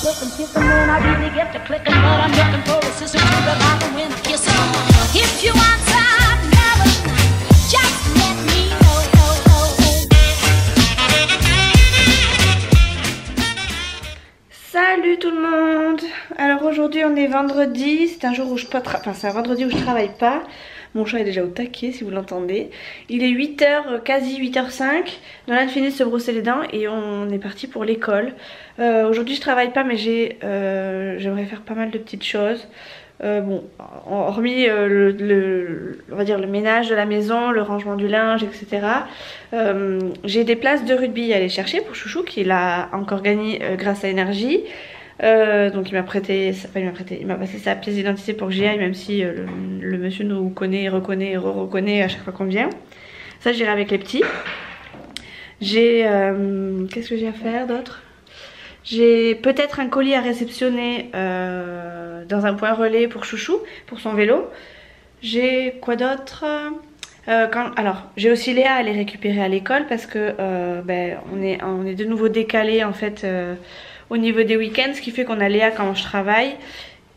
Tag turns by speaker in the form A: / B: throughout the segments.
A: looking, kissing when I really get to clicking, but I'm looking for a sister to revive them when I kiss them. If you want some loving, just let me know.
B: Salut tout le monde. Alors aujourd'hui on est vendredi, c'est un jour où c'est un vendredi où je travaille pas. Mon chat est déjà au taquet si vous l'entendez. Il est 8h, quasi 8h05. Nolan finit de se brosser les dents et on est parti pour l'école. Aujourd'hui je travaille pas mais j'aimerais faire pas mal de petites choses. Bon, hormis on va dire le ménage de la maison, le rangement du linge, etc. J'ai des places de rugby à aller chercher pour Chouchou qui l'a encore gagné grâce à Énergie. Donc il m'a passé sa pièce d'identité pour que j'y aille, même si le monsieur nous connaît, reconnaît et re-reconnaît à chaque fois qu'on vient. Ça j'irai avec les petits. J'ai qu'est-ce que j'ai à faire d'autre? J'ai peut-être un colis à réceptionner dans un point relais pour Chouchou, pour son vélo. J'ai quoi d'autre? Alors j'ai aussi Léa à aller récupérer à l'école parce que on est de nouveau décalé en fait au niveau des week-ends, ce qui fait qu'on a Léa quand je travaille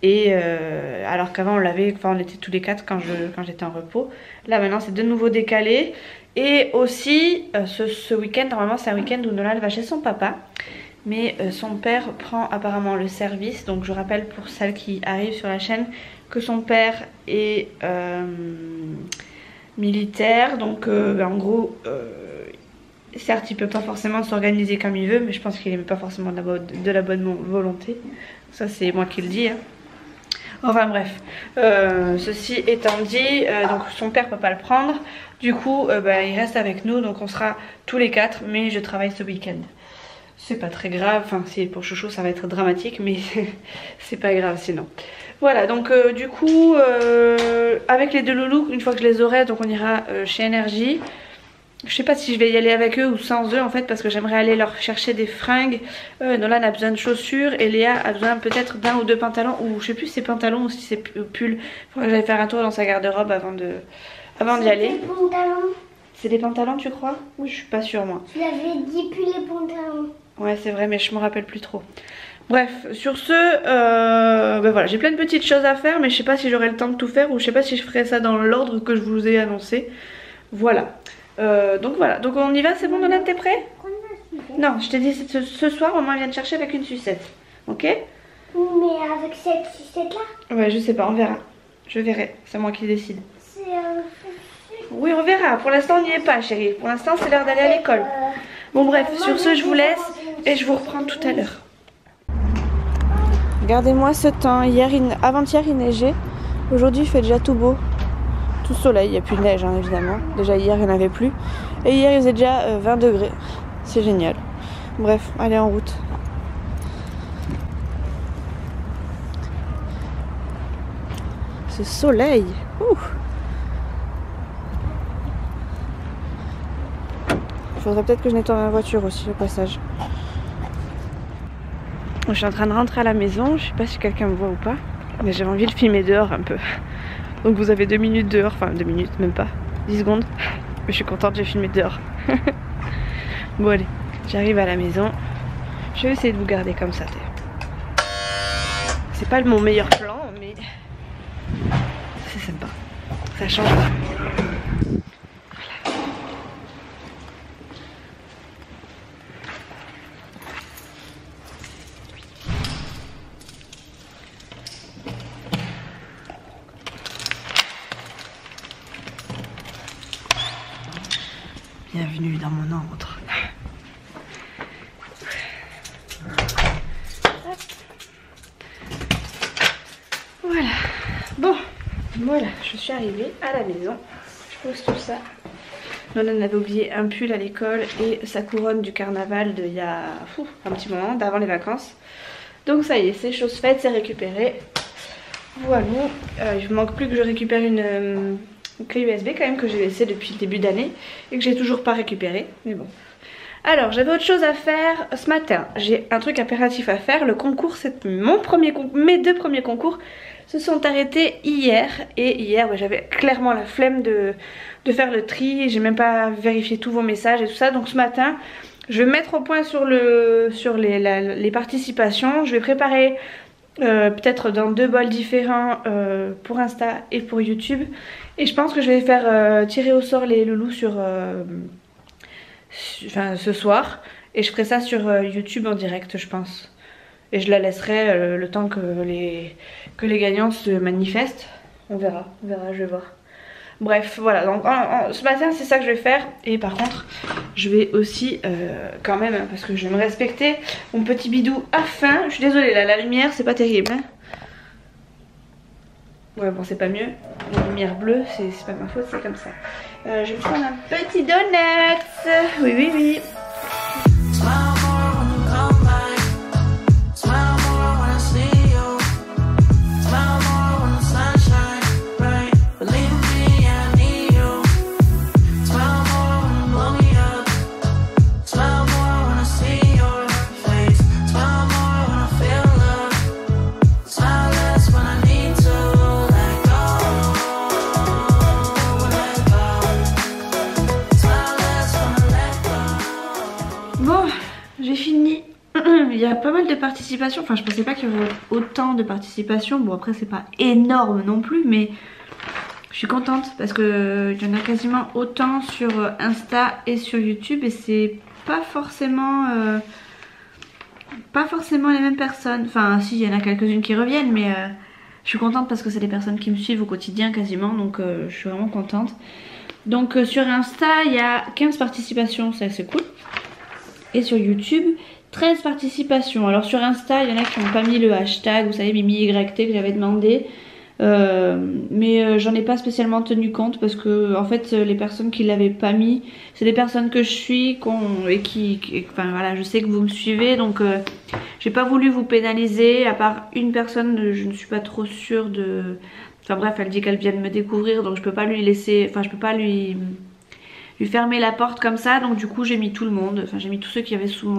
B: et alors qu'avant on était tous les quatre quand j'étais en repos. Là maintenant c'est de nouveau décalé et aussi ce week-end normalement c'est un week-end où Nolan va chez son papa. Mais son père prend apparemment le service. Donc je rappelle pour celles qui arrivent sur la chaîne que son père est militaire. Donc en gros, certes il peut pas forcément s'organiser comme il veut. Mais je pense qu'il n'aime pas forcément de la bonne volonté. Ça c'est moi qui le dis. Hein. Enfin bref, ceci étant dit, donc son père peut pas le prendre. Du coup il reste avec nous. Donc on sera tous les quatre. Mais je travaille ce week-end. C'est pas très grave, enfin si pour Chouchou ça va être dramatique mais c'est pas grave sinon. Voilà donc du coup avec les deux loulous, une fois que je les aurai, donc on ira chez Énergie. Je sais pas si je vais y aller avec eux ou sans eux en fait parce que j'aimerais aller leur chercher des fringues. Nolan a besoin de chaussures et Léa a besoin peut-être d'un ou deux pantalons ou je sais plus si c'est pantalons ou si c'est pull. Faudrait que j'aille faire un tour dans sa garde-robe avant d'y aller. C'est des pantalons tu crois? Oui je suis pas sûre moi.
C: Tu l'avais dit plus les pantalons.
B: Ouais c'est vrai mais je me rappelle plus trop. Bref sur ce voilà j'ai plein de petites choses à faire mais je sais pas si j'aurai le temps de tout faire ou je sais pas si je ferai ça dans l'ordre que je vous ai annoncé. Voilà. Donc voilà donc on y va, c'est bon Nolan, t'es prêt? Non je t'ai dit ce soir maman vient te chercher avec une sucette. Ok?
C: Mais avec cette sucette là?
B: Ouais je sais pas, on verra. Je verrai, c'est moi qui décide.
C: C'est
B: oui on verra, pour l'instant on n'y est pas chérie. Pour l'instant c'est l'heure d'aller à l'école. Bon bref, sur ce je vous laisse et je vous reprends tout à l'heure. Regardez-moi ce temps, avant-hier il neigeait, aujourd'hui il fait déjà tout beau, tout soleil, il n'y a plus de neige hein, évidemment, déjà hier il n'y en avait plus, et hier il faisait déjà 20 degrés, c'est génial. Bref, allez en route. Ce soleil, ouh. Il faudrait peut-être que je nettoie ma voiture aussi au passage. Je suis en train de rentrer à la maison, je sais pas si quelqu'un me voit ou pas, mais j'avais envie de filmer dehors un peu. Donc vous avez 2 minutes dehors, enfin 2 minutes même pas, 10 secondes. Mais je suis contente, j'ai filmé dehors. Bon allez, j'arrive à la maison. Je vais essayer de vous garder comme ça. C'est pas mon meilleur plan, mais c'est sympa. Ça change. Bienvenue dans mon antre. Voilà. Bon, voilà, je suis arrivée à la maison. Je pose tout ça. Nolan avait oublié un pull à l'école et sa couronne du carnaval d'il y a un petit moment, d'avant les vacances. Donc ça y est, c'est chose faite, c'est récupéré. Voilà. Il ne manque plus que je récupère une clé USB quand même que j'ai laissée depuis le début d'année et que j'ai toujours pas récupéré. Mais bon. Alors j'avais autre chose à faire ce matin. J'ai un truc impératif à faire. Le concours, c'est mes 2 premiers concours se sont arrêtés hier. Et hier j'avais clairement la flemme de faire le tri. J'ai même pas vérifié tous vos messages et tout ça. Donc ce matin Je vais me mettre au point sur les participations. Je vais préparer peut-être dans 2 bols différents pour Insta et pour YouTube. Et je pense que je vais faire tirer au sort les loulous ce soir. Et je ferai ça sur YouTube en direct, je pense. Et je la laisserai le temps que les gagnants se manifestent. On verra, je vais voir. Bref, voilà, donc ce matin c'est ça que je vais faire. Et par contre, je vais aussi quand même, parce que je vais me respecter, mon petit bidou a faim. Je suis désolée, là, la lumière c'est pas terrible, hein. Ouais, bon, c'est pas mieux. La lumière bleue, c'est pas ma faute, c'est comme ça. Je vais me prendre un petit donut. Oui. Il y a pas mal de participation, enfin je pensais pas qu'il y aurait autant de participation. Bon après c'est pas énorme non plus, mais je suis contente parce que il y en a quasiment autant sur Insta et sur YouTube. Et c'est pas forcément les mêmes personnes. Enfin si, il y en a quelques-unes qui reviennent, mais je suis contente parce que c'est des personnes qui me suivent au quotidien quasiment. Donc je suis vraiment contente. Donc sur Insta il y a 15 participations, ça c'est cool. Et sur YouTube 13 participations. Alors sur Insta il y en a qui n'ont pas mis le hashtag, vous savez, MimiYT que j'avais demandé, mais j'en ai pas spécialement tenu compte parce que en fait les personnes qui l'avaient pas mis, c'est des personnes que je suis enfin voilà, je sais que vous me suivez, donc j'ai pas voulu vous pénaliser. À part une personne, je ne suis pas trop sûre de, enfin bref, elle dit qu'elle vient de me découvrir, donc je peux pas lui laisser, enfin je peux pas lui fermer la porte comme ça. Donc du coup j'ai mis tout le monde, enfin j'ai mis tous ceux qui avaient sous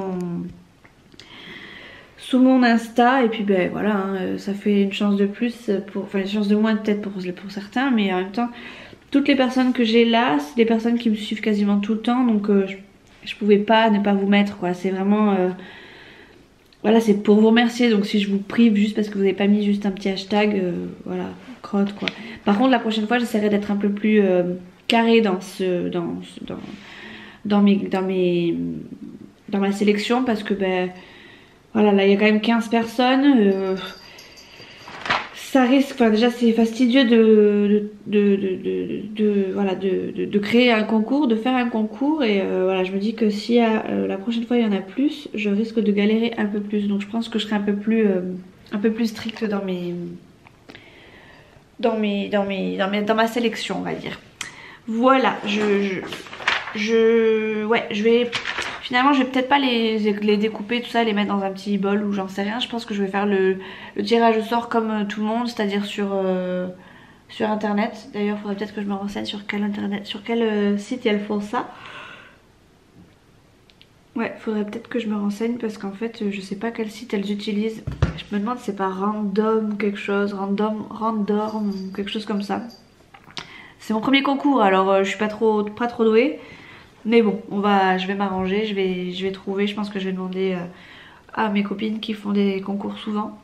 B: mon Insta. Et puis ben voilà, hein, ça fait une chance de plus, enfin une chance de moins peut-être pour certains, mais en même temps toutes les personnes que j'ai là c'est des personnes qui me suivent quasiment tout le temps. Donc je pouvais pas ne pas vous mettre quoi, c'est vraiment voilà, c'est pour vous remercier. Donc si je vous prive juste parce que vous n'avez pas mis juste un petit hashtag, voilà, crotte quoi. Par contre la prochaine fois j'essaierai d'être un peu plus carré dans ma sélection, parce que ben voilà, là il y a quand même 15 personnes, ça risque, enfin déjà c'est fastidieux de créer un concours, de faire un concours, et voilà, je me dis que si la prochaine fois il y en a plus, je risque de galérer un peu plus. Donc je pense que je serai un peu plus stricte dans ma sélection, on va dire. Voilà, je vais finalement je vais peut-être pas les découper tout ça, les mettre dans un petit bol ou j'en sais rien. Je pense que je vais faire le tirage au sort comme tout le monde, c'est-à-dire sur internet. D'ailleurs il faudrait peut-être que je me renseigne sur quel site elles font ça. Ouais, faudrait peut-être que je me renseigne parce qu'en fait je sais pas quel site elles utilisent. Je me demande si c'est pas random quelque chose, random quelque chose comme ça. C'est mon premier concours, alors je suis pas trop douée. Mais bon, je vais m'arranger, je vais trouver. Je pense que je vais demander à mes copines qui font des concours souvent.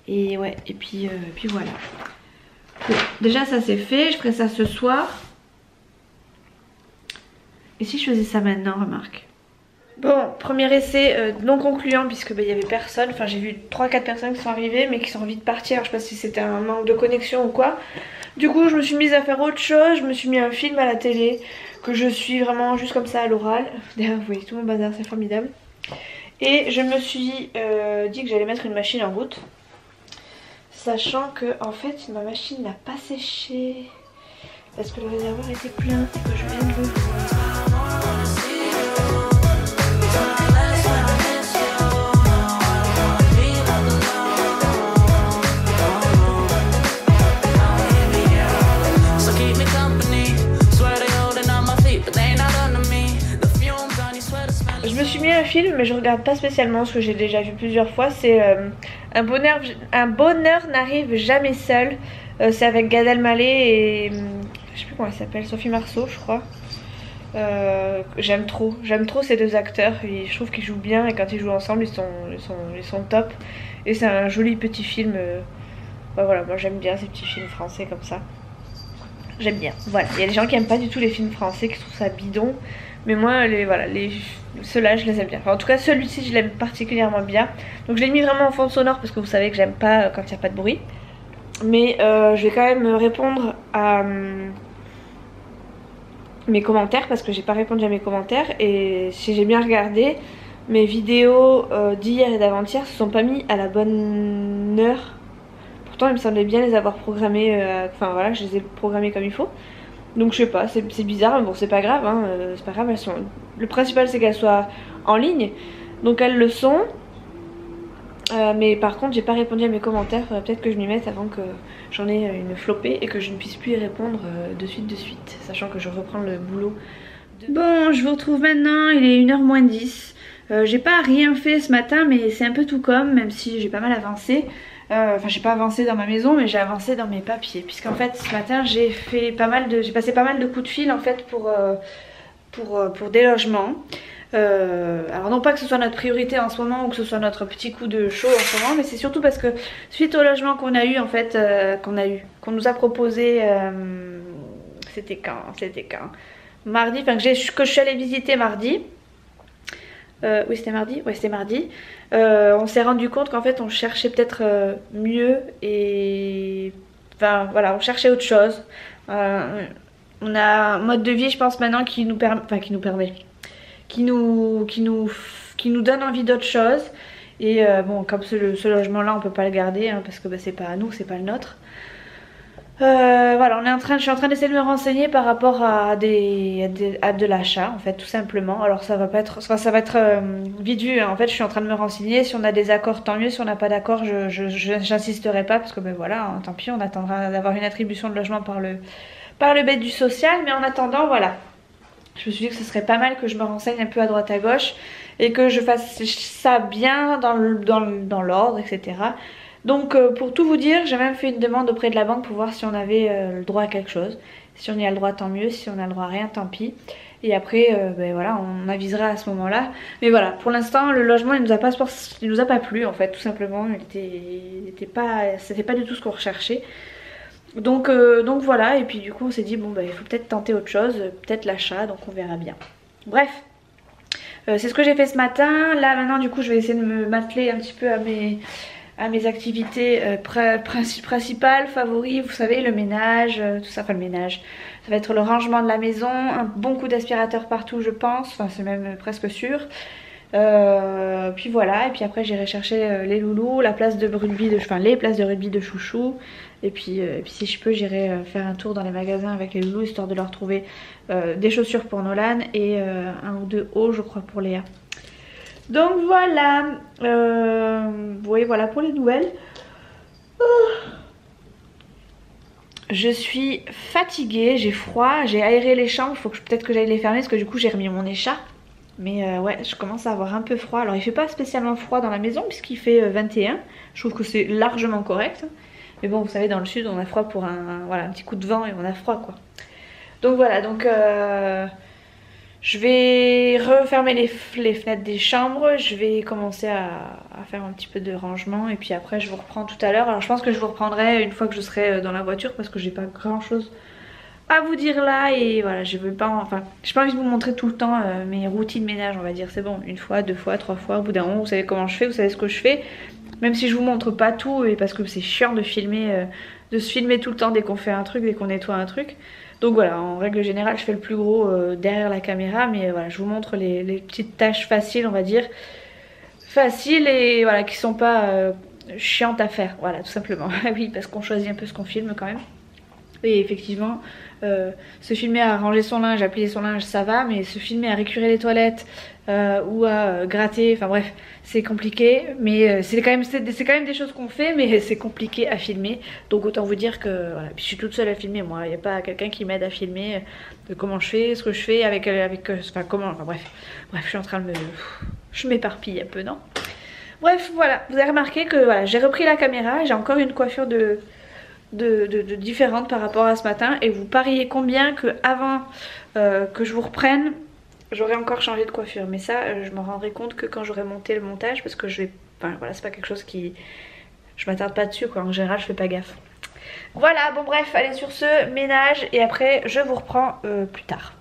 B: Et ouais, et puis voilà. Bon, déjà ça c'est fait, je ferai ça ce soir. Et si je faisais ça maintenant, remarque. Bon, premier essai non concluant puisque il y avait personne. Enfin j'ai vu 3-4 personnes qui sont arrivées mais qui sont envie de partir. Alors, je sais pas si c'était un manque de connexion ou quoi. Du coup je me suis mise à faire autre chose. Je me suis mis un film à la télé que je suis vraiment juste comme ça à l'oral. D'ailleurs vous voyez tout mon bazar, c'est formidable. Et je me suis dit que j'allais mettre une machine en route, sachant que en fait ma machine n'a pas séché parce que le réservoir était plein et que je viens de l'ouvrir. Je me suis mis un film mais je regarde pas spécialement ce que j'ai déjà vu plusieurs fois. C'est un bonheur n'arrive jamais seul. C'est avec Gad Elmaleh et je sais plus comment elle s'appelle, Sophie Marceau je crois. J'aime trop ces deux acteurs, et je trouve qu'ils jouent bien et quand ils jouent ensemble ils sont top. Et c'est un joli petit film. Bah voilà, moi j'aime bien ces petits films français comme ça. J'aime bien. Voilà, il y a des gens qui aiment pas du tout les films français, qui trouvent ça bidon. Mais moi, ceux-là, je les aime bien. Enfin, en tout cas, celui-ci, je l'aime particulièrement bien. Donc, je l'ai mis vraiment en fond sonore parce que vous savez que j'aime pas quand il n'y a pas de bruit. Mais je vais quand même répondre à mes commentaires parce que j'ai pas répondu à mes commentaires. Et si j'ai bien regardé, mes vidéos d'hier et d'avant-hier se sont pas mis à la bonne heure. Pourtant, il me semblait bien les avoir programmées. Enfin, voilà, je les ai programmées comme il faut. Donc je sais pas, c'est bizarre, mais bon c'est pas grave, hein, c'est pas grave, elles sont... Le principal c'est qu'elles soient en ligne, donc elles le sont. Mais par contre j'ai pas répondu à mes commentaires, peut-être que je m'y mette avant que j'en ai une flopée et que je ne puisse plus y répondre de suite, sachant que je reprends le boulot. Bon, je vous retrouve maintenant, il est 1h moins 10. J'ai pas rien fait ce matin, mais c'est un peu tout comme, même si j'ai pas mal avancé. Enfin j'ai pas avancé dans ma maison mais j'ai avancé dans mes papiers puisqu'en fait ce matin j'ai passé pas mal de coups de fil en fait pour des logements. Alors non pas que ce soit notre priorité en ce moment ou que ce soit notre petit coup de chaud en ce moment, mais c'est surtout parce que suite au logement qu'on a eu en fait, qu'on nous a proposé, c'était quand mardi, enfin que je suis allée visiter mardi. Oui c'était mardi, ouais c'était mardi. On s'est rendu compte qu'en fait on cherchait peut-être mieux et enfin voilà, on cherchait autre chose. On a un mode de vie je pense maintenant qui nous donne envie d'autre chose. Et bon comme ce logement là on peut pas le garder hein, parce que bah, c'est pas à nous, c'est pas le nôtre. Voilà, je suis en train d'essayer de me renseigner par rapport à de l'achat en fait tout simplement. Alors ça va être vite vu hein. En fait je suis en train de me renseigner, si on a des accords tant mieux, si on n'a pas d'accord j'insisterai pas parce que ben voilà hein, tant pis on attendra d'avoir une attribution de logement par le biais du social. Mais en attendant voilà, je me suis dit que ce serait pas mal que je me renseigne un peu à droite à gauche et que je fasse ça bien dans l'ordre etc. Donc pour tout vous dire, j'ai même fait une demande auprès de la banque pour voir si on avait le droit à quelque chose. Si on y a le droit tant mieux, si on a le droit à rien tant pis. Et après ben voilà, on avisera à ce moment là. Mais voilà, pour l'instant le logement il nous a pas plu en fait tout simplement. C'était pas du tout ce qu'on recherchait. Donc voilà, et puis du coup on s'est dit bon bah il faut peut-être tenter autre chose, peut-être l'achat, donc on verra bien. Bref. C'est ce que j'ai fait ce matin. Là maintenant du coup je vais essayer de m'atteler un petit peu à mes activités principales, favoris, vous savez, le ménage, tout ça, enfin le ménage, ça va être le rangement de la maison, un bon coup d'aspirateur partout je pense, enfin c'est même presque sûr. Puis voilà, et puis après j'irai chercher les loulous, les places de rugby de chouchou, et puis si je peux j'irai faire un tour dans les magasins avec les loulous histoire de leur trouver des chaussures pour Nolan et un ou deux hauts je crois pour Léa. Donc voilà, vous voyez voilà pour les nouvelles. Je suis fatiguée, j'ai froid, j'ai aéré les chambres, il faut peut-être que j'aille les fermer parce que du coup j'ai remis mon écharpe. Mais ouais, je commence à avoir un peu froid. Alors il fait pas spécialement froid dans la maison puisqu'il fait 21. Je trouve que c'est largement correct. Mais bon, vous savez, dans le sud on a froid pour un petit coup de vent et on a froid quoi. Donc voilà, donc... je vais refermer les fenêtres des chambres, je vais commencer à faire un petit peu de rangement et puis après je vous reprends tout à l'heure. Alors je pense que je vous reprendrai une fois que je serai dans la voiture parce que j'ai pas grand chose à vous dire là et voilà, j'ai pas envie de vous montrer tout le temps mes routines ménage on va dire. C'est bon, une fois, deux fois, trois fois, au bout d'un moment vous savez comment je fais, vous savez ce que je fais. Même si je vous montre pas tout et parce que c'est chiant de se filmer tout le temps dès qu'on fait un truc, dès qu'on nettoie un truc. Donc voilà, en règle générale je fais le plus gros derrière la caméra, mais voilà, je vous montre les petites tâches faciles on va dire. Faciles et voilà, qui sont pas chiantes à faire, voilà tout simplement. Oui, parce qu'on choisit un peu ce qu'on filme quand même. Et effectivement, se filmer à ranger son linge, à plier son linge ça va, mais se filmer à récurer les toilettes ou à gratter, enfin bref, c'est compliqué. Mais c'est quand même des choses qu'on fait, mais c'est compliqué à filmer. Donc autant vous dire que voilà, puis je suis toute seule à filmer moi, il n'y a pas quelqu'un qui m'aide à filmer de comment je fais, ce que je fais bref, je suis en train de je m'éparpille un peu, non? Bref, voilà, vous avez remarqué que voilà, j'ai repris la caméra, j'ai encore une coiffure de différentes par rapport à ce matin. Et vous pariez combien que avant que je vous reprenne, j'aurais encore changé de coiffure. Mais ça, je m'en rendrai compte que quand j'aurai monté le montage, parce que je vais... Enfin voilà, c'est pas quelque chose qui... Je m'attarde pas dessus quoi, en général je fais pas gaffe. Voilà, bon bref, allez sur ce, ménage et après je vous reprends plus tard.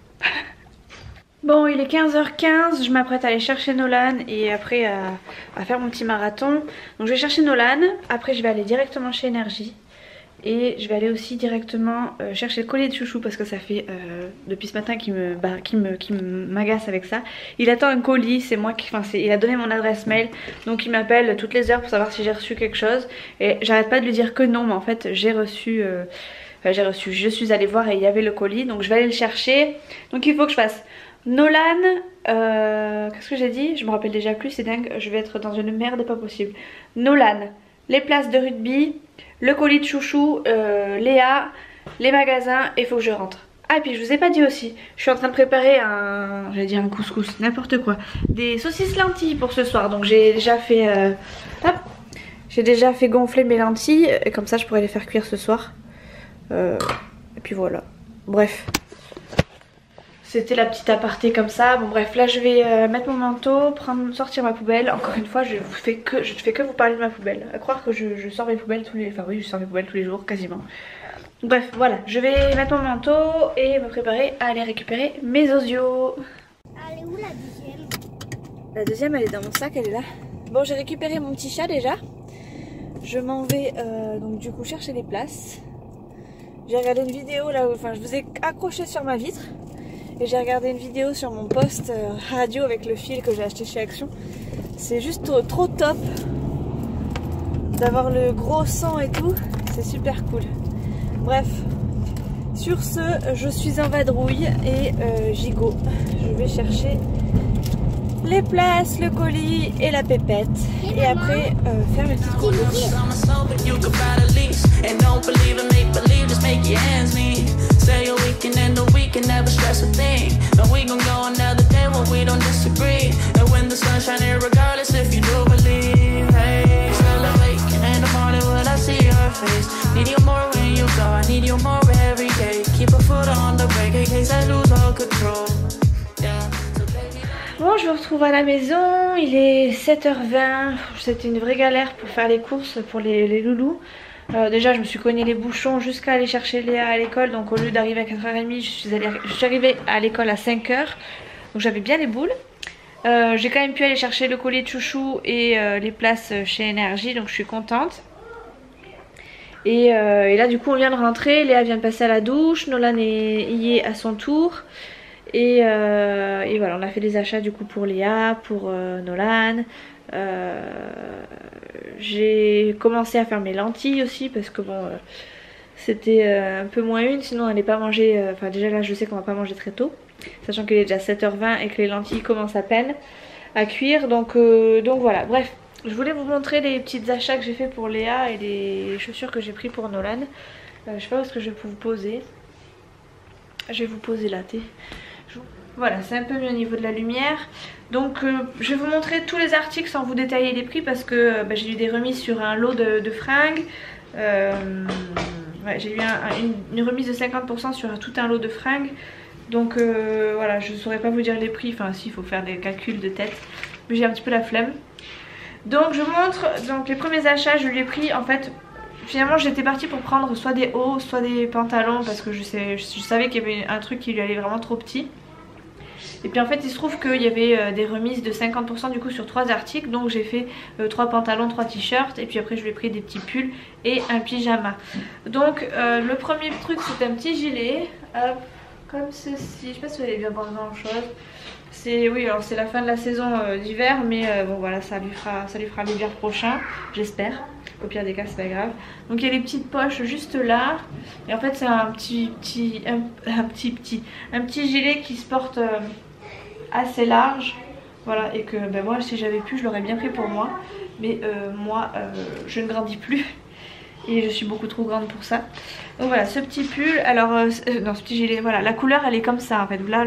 B: Bon, il est 15h15, je m'apprête à aller chercher Nolan et après à faire mon petit marathon. Donc je vais chercher Nolan, après je vais aller directement chez Énergie. Et je vais aller aussi directement chercher le collier de chouchou parce que ça fait depuis ce matin qu'il m'agace avec ça. Il attend un colis, c'est moi qui... Enfin, il a donné mon adresse mail, donc il m'appelle toutes les heures pour savoir si j'ai reçu quelque chose. Et j'arrête pas de lui dire que non, mais en fait j'ai reçu... je suis allée voir et il y avait le colis, donc je vais aller le chercher. Donc il faut que je fasse Nolan... qu'est-ce que j'ai dit? Je me rappelle déjà plus, c'est dingue, je vais être dans une merde pas possible. Nolan, les places de rugby... Le colis de chouchou, Léa, les magasins et il faut que je rentre. Ah et puis je vous ai pas dit aussi, je suis en train de préparer j'allais dire un couscous, n'importe quoi. Des saucisses lentilles pour ce soir. Donc j'ai déjà fait, j'ai déjà fait gonfler mes lentilles et comme ça je pourrais les faire cuire ce soir. Et puis voilà, bref. C'était la petite aparté comme ça. Bon bref, là je vais mettre mon manteau, sortir ma poubelle. Encore une fois, je fais que vous parler de ma poubelle. À croire que je sors mes poubelles tous les... Enfin oui, je sors mes poubelles tous les jours, quasiment. Bref, voilà, je vais mettre mon manteau et me préparer à aller récupérer mes osios.
C: Elle est où la deuxième?
B: La deuxième, elle est dans mon sac, elle est là. Bon, j'ai récupéré mon petit chat déjà. Je m'en vais donc du coup chercher les places. J'ai regardé une vidéo là où... Enfin, je vous ai accroché sur ma vitre. Et j'ai regardé une vidéo sur mon poste radio avec le fil que j'ai acheté chez Action. C'est juste trop top d'avoir le gros son et tout. C'est super cool. Bref, sur ce, je suis en vadrouille et gigot. Je vais chercher les places, le colis et la pépette. Et après, faire mes petites courses.
D: Say a weekend and a weekend, never stress a thing. And we gon' go another day when we don't disagree. And when the sun's shining, regardless if you do believe. Hey, still awake in the morning when I see your face. Need you more when you go, I need you more every day. Keep a foot on the brake in case I lose all control. Yeah.
B: Bon, je me retrouve à la maison, il est 7h20. C'était une vraie galère pour faire les courses pour les loulous. Déjà je me suis cogné les bouchons jusqu'à aller chercher Léa à l'école. Donc au lieu d'arriver à 4h30 je suis arrivée à l'école à 5h. Donc j'avais bien les boules. J'ai quand même pu aller chercher le collier de chouchou et les places chez Énergie. Donc je suis contente. Et là du coup on vient de rentrer. Léa vient de passer à la douche. Nolan y est à son tour. Et voilà, on a fait des achats du coup pour Léa, pour Nolan. J'ai commencé à faire mes lentilles aussi parce que bon c'était un peu moins une, sinon on n'allait pas manger, enfin déjà là je sais qu'on va pas manger très tôt, sachant qu'il est déjà 7h20 et que les lentilles commencent à peine à cuire, donc voilà. Bref, je voulais vous montrer les petites achats que j'ai fait pour Léa et les chaussures que j'ai pris pour Nolan. Je sais pas où est-ce que je vais vous poser. Je vais vous poser là, voilà, c'est un peu mieux au niveau de la lumière. Donc je vais vous montrer tous les articles sans vous détailler les prix parce que j'ai eu des remises sur un lot de fringues. Ouais, j'ai eu une remise de 50% sur tout un lot de fringues. Donc voilà, je ne saurais pas vous dire les prix. Enfin si, il faut faire des calculs de tête. Mais j'ai un petit peu la flemme. Donc je vous montre donc, les premiers achats, je les ai pris en fait. Finalement j'étais partie pour prendre soit des hauts, soit des pantalons parce que je savais qu'il y avait un truc qui lui allait vraiment trop petit. Et puis en fait il se trouve qu'il y avait des remises de 50% du coup sur 3 articles. Donc j'ai fait 3 pantalons, 3 t-shirts. Et puis après je lui ai pris des petits pulls et un pyjama. Donc le premier truc c'est un petit gilet, hop, comme ceci. Je sais pas si vous allez bien voir grand chose. Oui, alors c'est la fin de la saison d'hiver. Mais bon voilà, ça lui fera l'hiver prochain, j'espère. Au pire des cas c'est pas grave. Donc il y a les petites poches juste là. Et en fait c'est un petit gilet qui se porte assez large. Voilà, et que moi si j'avais pu je l'aurais bien pris pour moi. Mais moi je ne grandis plus. Et je suis beaucoup trop grande pour ça. Donc voilà, ce petit pull. Alors non, ce petit gilet, voilà, la couleur elle est comme ça en fait. Là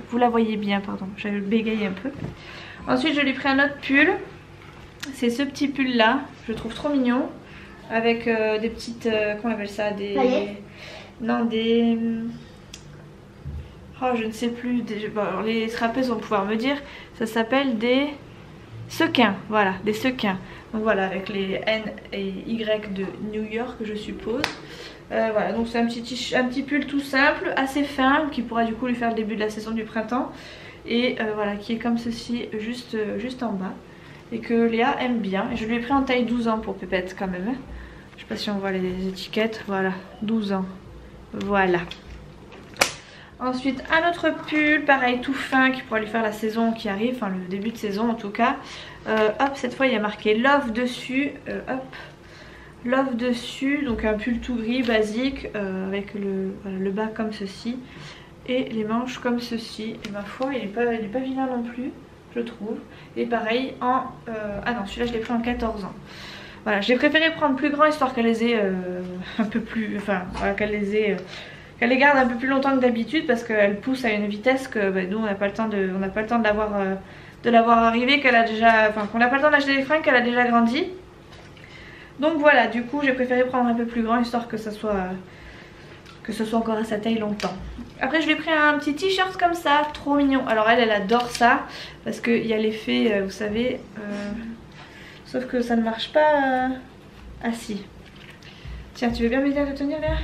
B: vous la voyez bien, pardon. J'avais bégayé un peu. Ensuite je lui ai pris un autre pull. C'est ce petit pull là, je le trouve trop mignon. avec des petites, comment on appelle ça, des...
C: Paillettes.
B: Non, des... Oh, je ne sais plus, bon, alors les strappeuses vont pouvoir me dire, ça s'appelle des sequins, voilà, des sequins. Donc voilà, avec les N et Y de New York, je suppose. Voilà, donc c'est un petit pull tout simple, assez fin, qui pourra du coup lui faire le début de la saison du printemps. Et voilà, qui est comme ceci, juste en bas. Et que Léa aime bien. Et je lui ai pris en taille 12 ans pour Pépette quand même. Je sais pas si on voit les étiquettes, voilà, 12 ans. Voilà. Ensuite, un autre pull, pareil, tout fin, qui pourra lui faire la saison qui arrive, enfin le début de saison en tout cas. Hop, cette fois il y a marqué Love dessus. Hop. Love dessus, donc un pull tout gris basique avec le bas comme ceci et les manches comme ceci. Et ma foi, il est pas vilain non plus, je trouve. Et pareil en... ah non, celui-là je l'ai pris en 14 ans. Voilà, j'ai préféré prendre plus grand histoire qu'elle les ait un peu plus... Enfin, voilà, qu'elle les garde un peu plus longtemps que d'habitude parce qu'elle pousse à une vitesse que bah, nous on n'a pas le temps de l'avoir arrivé, qu'elle a déjà... Enfin, qu'on n'a pas le temps d'acheter des fringues, qu'elle a déjà grandi. Donc voilà, du coup j'ai préféré prendre un peu plus grand histoire que ça soit encore à sa taille longtemps. Après je lui ai pris un petit t-shirt comme ça, trop mignon. Alors elle adore ça parce qu'il y a l'effet, vous savez, sauf que ça ne marche pas assis. Tiens, tu veux bien m'aider à le tenir là?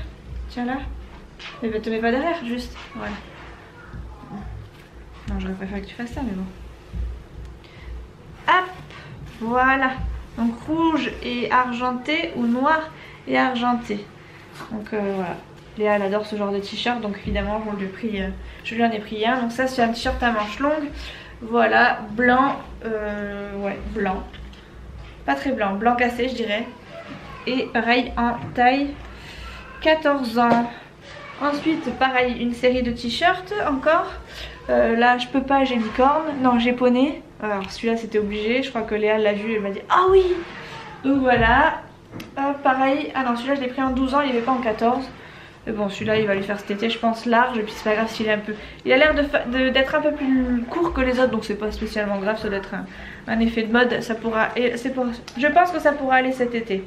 B: Tiens là. Mais te mets pas derrière, juste. Voilà. Non, j'aurais préféré que tu fasses ça, mais bon. Hop, voilà. Donc rouge et argenté ou noir et argenté. Donc voilà. Léa elle adore ce genre de t-shirt, donc évidemment je lui en ai pris un. Donc ça c'est un t-shirt à manches longues. Voilà, blanc, ouais, blanc. Pas très blanc, blanc cassé je dirais. Et pareil en taille 14 ans. Ensuite pareil, une série de t-shirts encore. Là je peux pas, j'ai licorne, non j'ai poney. Alors celui-là c'était obligé, je crois que Léa l'a vu, elle m'a dit ah oui. Donc voilà, pareil, ah non celui-là je l'ai pris en 12 ans, il n'y avait pas en 14. Mais bon celui-là il va lui faire cet été je pense large, et puis c'est pas grave s'il est un peu... Il a l'air d'être un peu plus court que les autres, donc c'est pas spécialement grave, ça doit être un effet de mode, ça pourra... Je pense que ça pourra aller cet été.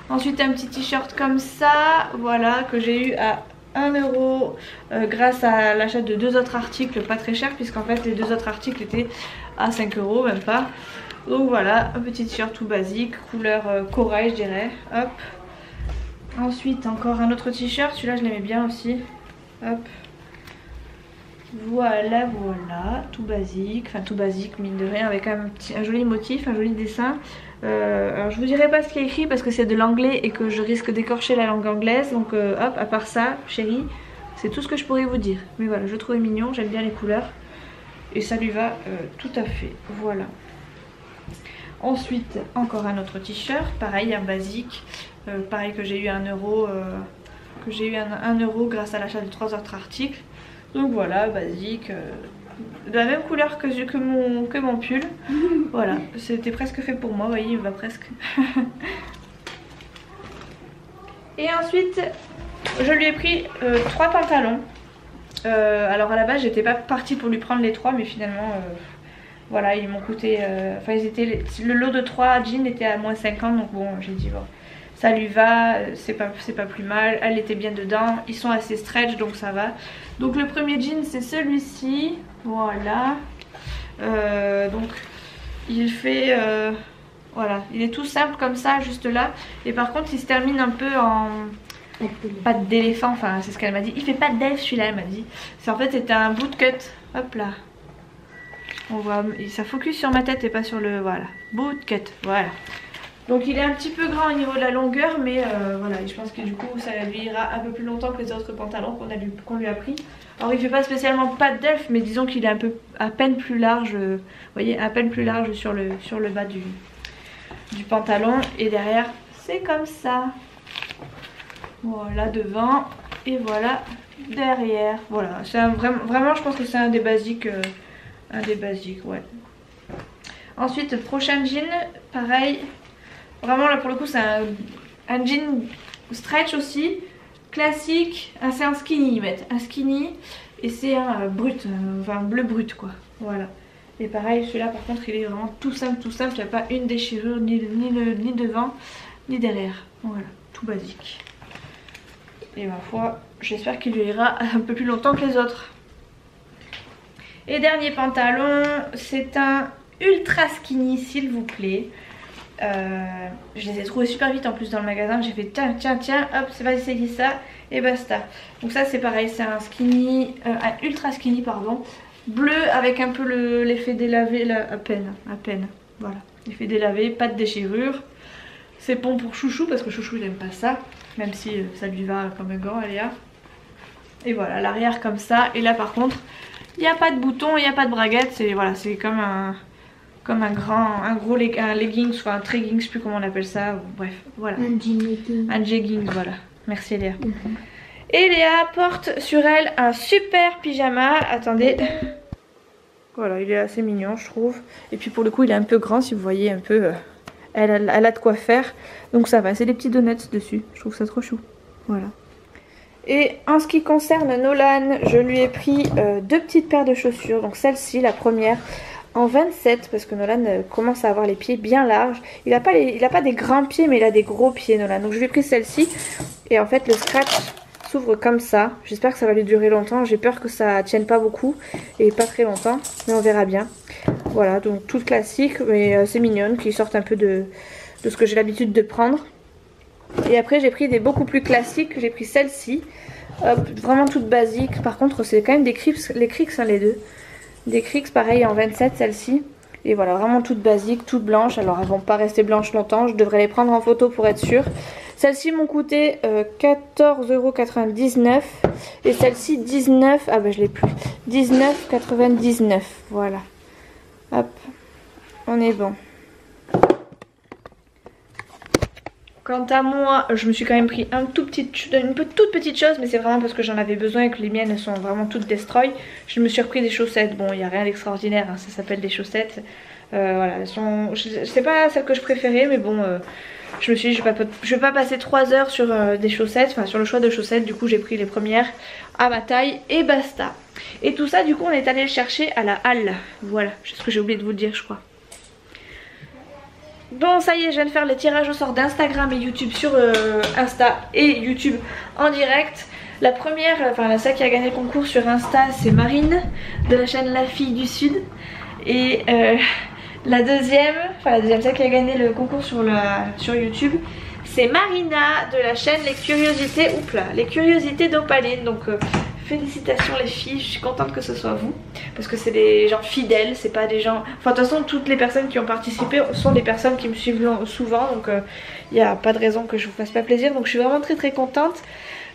B: Ensuite un petit t-shirt comme ça, voilà, que j'ai eu à 1 € grâce à l'achat de 2 autres articles pas très chers, puisqu'en fait les 2 autres articles étaient à 5 € même pas. Donc voilà, un petit t-shirt tout basique, couleur corail je dirais. Hop. Ensuite encore un autre t-shirt, celui-là je l'aimais bien aussi. Hop. Voilà, voilà, tout basique, enfin tout basique mine de rien, avec un joli motif, un joli dessin. Alors je vous dirai pas ce qui est écrit parce que c'est de l'anglais et que je risque d'écorcher la langue anglaise. Donc hop, à part ça, chérie, c'est tout ce que je pourrais vous dire. Mais voilà, je le trouvais mignon, j'aime bien les couleurs. Et ça lui va tout à fait, voilà. Ensuite, encore un autre t-shirt, pareil, un basique. Pareil que j'ai eu 1 €, que j'ai eu 1 € grâce à l'achat de 3 autres articles. Donc voilà, basique, de la même couleur que mon pull. Voilà, c'était presque fait pour moi, vous voyez, il va presque. Et ensuite, je lui ai pris 3 pantalons. Alors à la base, j'étais pas partie pour lui prendre les 3, mais finalement, voilà, ils m'ont coûté... Enfin, le lot de 3 jeans était à moins 50, donc bon, j'ai dit bon... Ça lui va, c'est pas plus mal, elle était bien dedans, ils sont assez stretch donc ça va. Donc le premier jean c'est celui-ci, voilà. Donc il fait, voilà, il est tout simple comme ça juste là. Et par contre il se termine un peu en patte d'éléphant, enfin c'est ce qu'elle m'a dit. Il fait pas d'elfe celui-là, elle m'a dit. En fait c'était un bootcut, hop là. On voit, ça focus sur ma tête et pas sur le, voilà, bootcut, voilà. Donc il est un petit peu grand au niveau de la longueur, mais voilà, je pense que du coup ça lui ira un peu plus longtemps que les autres pantalons qu'on lui a pris. Alors il fait pas spécialement patte d'elfe, mais disons qu'il est un peu à peine plus large, vous voyez, à peine plus large sur le bas du pantalon. Et derrière c'est comme ça. Voilà devant et voilà derrière. Voilà, c'est vraiment je pense que c'est un des basiques, ouais. Ensuite prochain jean, pareil. Vraiment là pour le coup c'est un jean stretch aussi, classique, c'est un skinny ils mettent, un skinny et c'est un brut, enfin bleu brut quoi, voilà. Et pareil celui-là par contre il est vraiment tout simple, il n'y a pas une déchirure ni devant, ni derrière. Voilà, tout basique. Et ma foi, j'espère qu'il lui ira un peu plus longtemps que les autres. Et dernier pantalon, c'est un ultra skinny s'il vous plaît. Je les ai trouvés super vite en plus dans le magasin. J'ai fait tiens, hop, c'est vas-y, c'est ça et basta. Donc ça c'est pareil, c'est un skinny, un ultra skinny pardon, bleu avec un peu l'effet délavé là, à peine. Voilà, l'effet délavé, pas de déchirure. C'est bon pour Chouchou parce que Chouchou il aime pas ça, même si ça lui va comme un gant, Aléa. Et voilà, l'arrière comme ça. Et là par contre, il n'y a pas de bouton, il n'y a pas de braguette. C'est voilà, c'est comme un gros leggings, soit un tregging, je sais plus comment on appelle ça. Bref, voilà. Un jegging, voilà. Merci Léa. Et Léa porte sur elle un super pyjama. Attendez. Voilà, il est assez mignon je trouve. Et puis pour le coup il est un peu grand si vous voyez un peu. Elle a de quoi faire. Donc ça va, c'est des petits donuts dessus. Je trouve ça trop chou. Voilà. Et en ce qui concerne Nolan, je lui ai pris 2 petites paires de chaussures. Donc celle-ci, la première, en 27. Parce que Nolan commence à avoir les pieds bien larges. Il a pas des grands pieds, mais il a des gros pieds Nolan. Donc je lui ai pris celle-ci. Et en fait le scratch s'ouvre comme ça. J'espère que ça va lui durer longtemps. J'ai peur que ça tienne pas beaucoup et pas très longtemps. Mais on verra bien. Voilà, donc toute classique. Mais c'est mignonne, qui sortent un peu de ce que j'ai l'habitude de prendre. Et après j'ai pris des beaucoup plus classiques. J'ai pris celle-ci, vraiment toute basique. Par contre c'est quand même des Cricks, les Cricks hein, les deux. Des Cricks pareil en 27 celle-ci. Et voilà, vraiment toute basique, toute blanche. Alors elles vont pas rester blanches longtemps, je devrais les prendre en photo pour être sûre. Celles-ci m'ont coûté 14,99 € et celle-ci 19, ah bah je l'ai plus, 19,99 €. Voilà. Hop, on est bon. Quant à moi, je me suis quand même pris une toute petite chose, mais c'est vraiment parce que j'en avais besoin et que les miennes sont vraiment toutes destroy. Je me suis repris des chaussettes. Bon, il n'y a rien d'extraordinaire, hein, ça s'appelle des chaussettes. Voilà, elles sont. C'est pas celle que je préférais, mais bon, je me suis dit, je vais pas passer 3 heures sur des chaussettes, enfin sur le choix de chaussettes. Du coup, j'ai pris les premières à ma taille et basta. Et tout ça, du coup, on est allé le chercher à la halle. Voilà, c'est ce que j'ai oublié de vous dire, je crois. Bon ça y est, je viens de faire le tirage au sort d'Instagram et YouTube sur Insta et YouTube en direct. La première, enfin celle qui a gagné le concours sur Insta, c'est Marine de la chaîne La Fille du Sud. Et la deuxième, celle qui a gagné le concours sur YouTube, c'est Marina de la chaîne Les Curiosités d'Opaline. Donc félicitations les filles, je suis contente que ce soit vous. Parce que c'est des gens fidèles, c'est pas des gens... Enfin de toute façon toutes les personnes qui ont participé sont des personnes qui me suivent souvent. Donc il n'y a pas de raison que je vous fasse pas plaisir. Donc je suis vraiment très contente.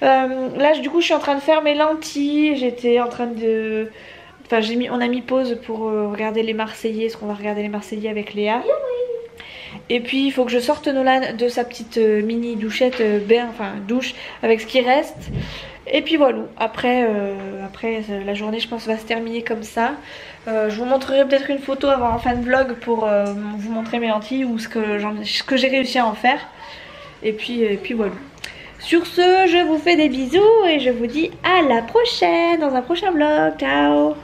B: Là du coup je suis en train de faire mes lentilles. J'étais en train de... Enfin on a mis pause pour regarder les Marseillais. Parce qu'on va regarder les Marseillais avec Léa. Et puis il faut que je sorte Nolan de sa petite mini douchette douche avec ce qui reste. Et puis voilà, après la journée je pense va se terminer comme ça. Je vous montrerai peut-être une photo avant en fin de vlog pour vous montrer mes lentilles ou ce que j'ai réussi à en faire. Et puis voilà. Sur ce, je vous fais des bisous et je vous dis à la prochaine dans un prochain vlog. Ciao!